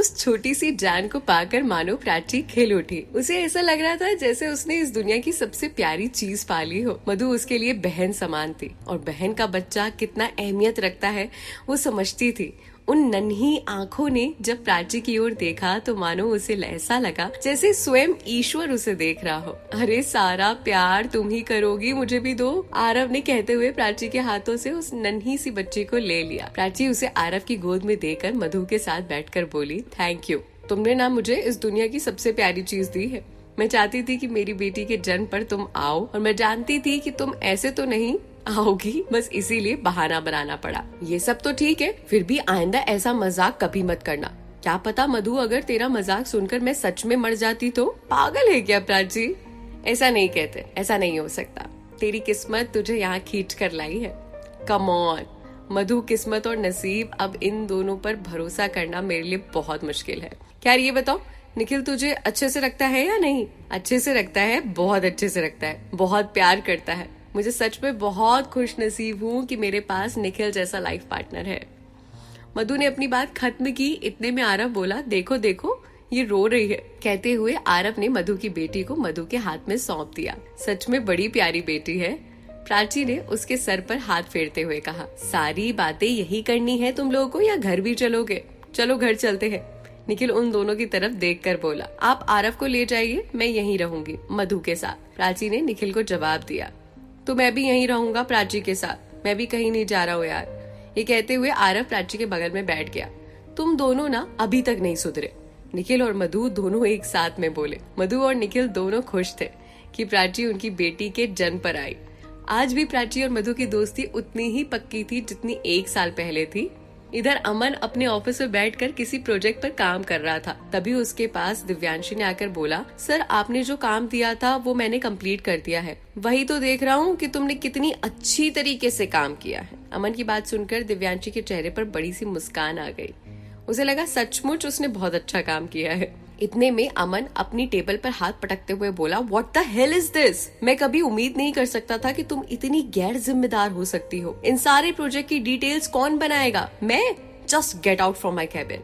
उस छोटी सी जान को पाकर मानो प्राची खिल उठी। उसे ऐसा लग रहा था जैसे उसने इस दुनिया की सबसे प्यारी चीज पाली हो। मधु उसके लिए बहन समान थी और बहन का बच्चा कितना अहमियत रखता है वो समझती थी। उन नन्ही आंखों ने जब प्राची की ओर देखा तो मानो उसे ऐसा लगा जैसे स्वयं ईश्वर उसे देख रहा हो। अरे सारा प्यार तुम ही करोगी, मुझे भी दो, आरव ने कहते हुए प्राची के हाथों से उस नन्ही सी बच्ची को ले लिया। प्राची उसे आरव की गोद में देकर मधु के साथ बैठकर बोली, थैंक यू, तुमने ना मुझे इस दुनिया की सबसे प्यारी चीज दी है। मैं चाहती थी कि मेरी बेटी के जन्म पर तुम आओ और मैं जानती थी कि तुम ऐसे तो नहीं आओगी, बस इसीलिए बहाना बनाना पड़ा। ये सब तो ठीक है, फिर भी आइंदा ऐसा मजाक कभी मत करना। क्या पता मधु, अगर तेरा मजाक सुनकर मैं सच में मर जाती तो? पागल है क्या प्राची? ऐसा नहीं कहते, ऐसा नहीं हो सकता। तेरी किस्मत तुझे यहाँ खींच कर लाई है। कम ऑन मधु, किस्मत और नसीब, अब इन दोनों पर भरोसा करना मेरे लिए बहुत मुश्किल है। खैर ये बताओ, निखिल तुझे अच्छे से रखता है या नहीं? अच्छे से रखता है, बहुत अच्छे से रखता है, बहुत प्यार करता है। मुझे सच में बहुत खुश नसीब हूँ कि मेरे पास निखिल जैसा लाइफ पार्टनर है। मधु ने अपनी बात खत्म की, इतने में आरव बोला, देखो देखो ये रो रही है। कहते हुए आरव ने मधु की बेटी को मधु के हाथ में सौंप दिया। सच में बड़ी प्यारी बेटी है, प्राची ने उसके सर पर हाथ फेरते हुए कहा। सारी बातें यही करनी है तुम लोगों को या घर भी चलोगे? चलो घर चलते हैं। निखिल उन दोनों की तरफ देखकर बोला, आप आरव को ले जाइए, मैं यहीं रहूंगी मधु के साथ। प्राची ने निखिल को जवाब दिया, तो मैं भी यहीं रहूंगा प्राची के साथ, मैं भी कहीं नहीं जा रहा हूँ यार। ये कहते हुए आरव प्राची के बगल में बैठ गया। तुम दोनों ना अभी तक नहीं सुधरे, निखिल और मधु दोनों एक साथ में बोले। मधु और निखिल दोनों खुश थे कि प्राची उनकी बेटी के जन्म पर आई। आज भी प्राची और मधु की दोस्ती उतनी ही पक्की थी जितनी 1 साल पहले थी। इधर अमन अपने ऑफिस में बैठकर किसी प्रोजेक्ट पर काम कर रहा था। तभी उसके पास दिव्यांशी ने आकर बोला, सर आपने जो काम दिया था वो मैंने कंप्लीट कर दिया है। वही तो देख रहा हूँ कि तुमने कितनी अच्छी तरीके से काम किया है। अमन की बात सुनकर दिव्यांशी के चेहरे पर बड़ी सी मुस्कान आ गई। उसे लगा सचमुच उसने बहुत अच्छा काम किया है। इतने में अमन अपनी टेबल पर हाथ पटकते हुए बोला, what the hell is this? मैं कभी उम्मीद नहीं कर सकता था कि तुम इतनी गैर जिम्मेदार हो सकती हो। इन सारे प्रोजेक्ट की डिटेल्स कौन बनाएगा? मैं? Just get out from my cabin,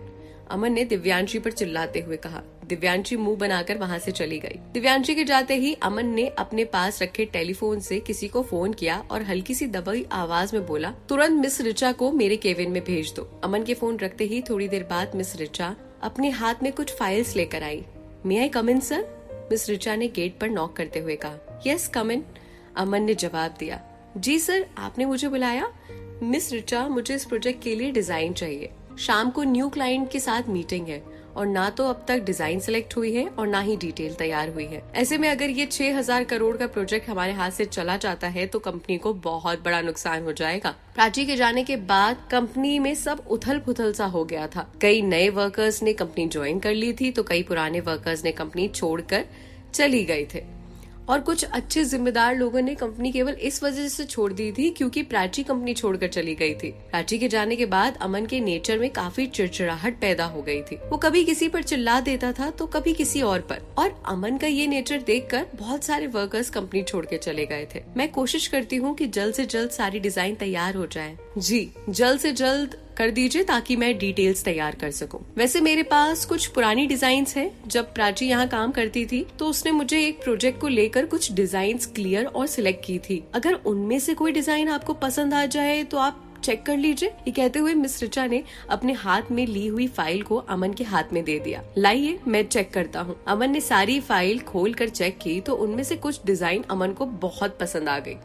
Aman ने दिव्यांशी पर चिल्लाते हुए कहा। दिव्यांशी मुंह बनाकर वहाँ से चली गई। दिव्यांशी के जाते ही अमन ने अपने पास रखे टेलीफोन से किसी को फोन किया और हल्की सी दबाई आवाज में बोला, तुरंत मिस रिचा को मेरे केबिन में भेज दो। अमन के फोन रखते ही थोड़ी देर बाद मिस रिचा अपने हाथ में कुछ फाइल्स लेकर आई। मे आई कम इन सर? मिस रिचा ने गेट पर नॉक करते हुए कहा। यस कम इन, अमन ने जवाब दिया। जी सर, आपने मुझे बुलाया? मिस रिचा, मुझे इस प्रोजेक्ट के लिए डिजाइन चाहिए। शाम को न्यू क्लाइंट के साथ मीटिंग है और ना तो अब तक डिजाइन सिलेक्ट हुई है और ना ही डिटेल तैयार हुई है। ऐसे में अगर ये 6000 करोड़ का प्रोजेक्ट हमारे हाथ से चला जाता है तो कंपनी को बहुत बड़ा नुकसान हो जाएगा। प्राची के जाने के बाद कंपनी में सब उथल पुथल सा हो गया था। कई नए वर्कर्स ने कंपनी ज्वाइन कर ली थी तो कई पुराने वर्कर्स ने कंपनी छोड़कर चली गए थे और कुछ अच्छे जिम्मेदार लोगों ने कंपनी केवल इस वजह से छोड़ दी थी क्योंकि प्राची कंपनी छोड़कर चली गई थी। प्राची के जाने के बाद अमन के नेचर में काफी चिड़चिड़ाहट पैदा हो गई थी। वो कभी किसी पर चिल्ला देता था तो कभी किसी और पर, और अमन का ये नेचर देखकर बहुत सारे वर्कर्स कंपनी छोड़ के चले गए थे। मैं कोशिश करती हूँ कि जल्द से जल्द सारी डिजाइन तैयार हो जाए। जी, जल्द से जल्द कर दीजिए ताकि मैं डिटेल्स तैयार कर सकूं। वैसे मेरे पास कुछ पुरानी डिजाइन्स हैं। जब प्राची यहाँ काम करती थी तो उसने मुझे एक प्रोजेक्ट को लेकर कुछ डिजाइन्स क्लियर और सिलेक्ट की थी। अगर उनमें से कोई डिजाइन आपको पसंद आ जाए तो आप चेक कर लीजिए। ये कहते हुए मिस रिचा ने अपने हाथ में ली हुई फाइल को अमन के हाथ में दे दिया। लाइए मैं चेक करता हूँ। अमन ने सारी फाइल खोल कर चेक की तो उनमें से कुछ डिजाइन अमन को बहुत पसंद आ गई।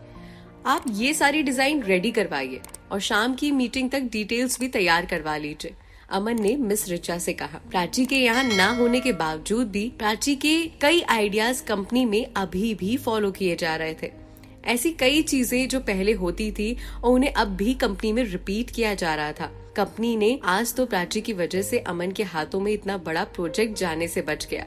आप ये सारी डिजाइन रेडी करवाइए और शाम की मीटिंग तक डिटेल्स भी तैयार करवा लीजिए, अमन ने मिस रिचा से कहा। प्राची के यहाँ ना होने के बावजूद भी प्राची के कई आइडियाज कंपनी में अभी भी फॉलो किए जा रहे थे। ऐसी कई चीजें जो पहले होती थी और उन्हें अब भी कंपनी में रिपीट किया जा रहा था। कंपनी ने आज तो प्राची की वजह से अमन के हाथों में इतना बड़ा प्रोजेक्ट जाने से बच गया।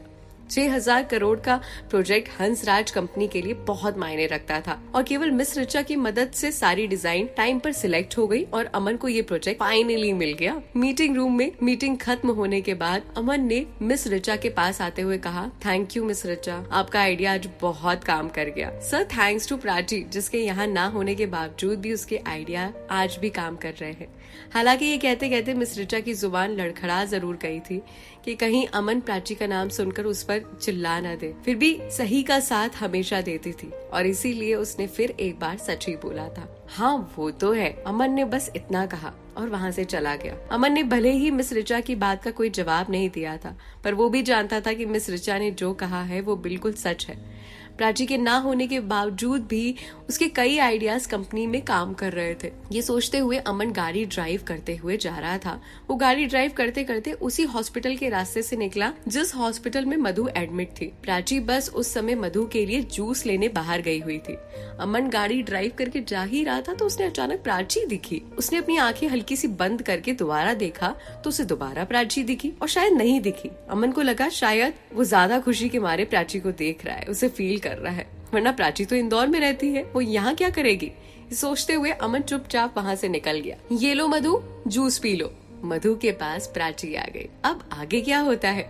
6000 करोड़ का प्रोजेक्ट हंसराज कंपनी के लिए बहुत मायने रखता था और केवल मिस रिचा की मदद से सारी डिजाइन टाइम पर सिलेक्ट हो गई और अमन को ये प्रोजेक्ट फाइनली मिल गया। मीटिंग रूम में मीटिंग खत्म होने के बाद अमन ने मिस रिचा के पास आते हुए कहा, थैंक यू मिस रिचा, आपका आइडिया आज बहुत काम कर गया। सर थैंक्स टू प्राची जिसके यहाँ ना होने के बावजूद भी उसके आइडिया आज भी काम कर रहे हैं। हालांकि ये कहते कहते मिस ऋचा की जुबान लड़खड़ा जरूर गई थी कि कहीं अमन प्राची का नाम सुनकर उस पर चिल्ला न दे। फिर भी सही का साथ हमेशा देती थी और इसीलिए उसने फिर एक बार सच ही बोला था। हाँ वो तो है, अमन ने बस इतना कहा और वहाँ से चला गया। अमन ने भले ही मिस ऋचा की बात का कोई जवाब नहीं दिया था, पर वो भी जानता था कि मिस ऋचा ने जो कहा है वो बिल्कुल सच है। प्राची के ना होने के बावजूद भी उसके कई आइडियाज कंपनी में काम कर रहे थे। ये सोचते हुए अमन गाड़ी ड्राइव करते हुए जा रहा था। वो गाड़ी ड्राइव करते करते उसी हॉस्पिटल के रास्ते से निकला जिस हॉस्पिटल में मधु एडमिट थी। प्राची बस उस समय मधु के लिए जूस लेने बाहर गई हुई थी। अमन गाड़ी ड्राइव करके जा ही रहा था तो उसने अचानक प्राची दिखी। उसने अपनी आंखें हल्की सी बंद करके दोबारा देखा तो उसे दोबारा प्राची दिखी और शायद नहीं दिखी। अमन को लगा शायद वो ज्यादा खुशी के मारे प्राची को देख रहा है, उसे फील कर रहा है, वरना प्राची तो इंदौर में रहती है, वो यहाँ क्या करेगी। सोचते हुए अमन चुपचाप वहाँ से निकल गया। ये लो मधु, जूस पी लो। मधु के पास प्राची आ गई। अब आगे क्या होता है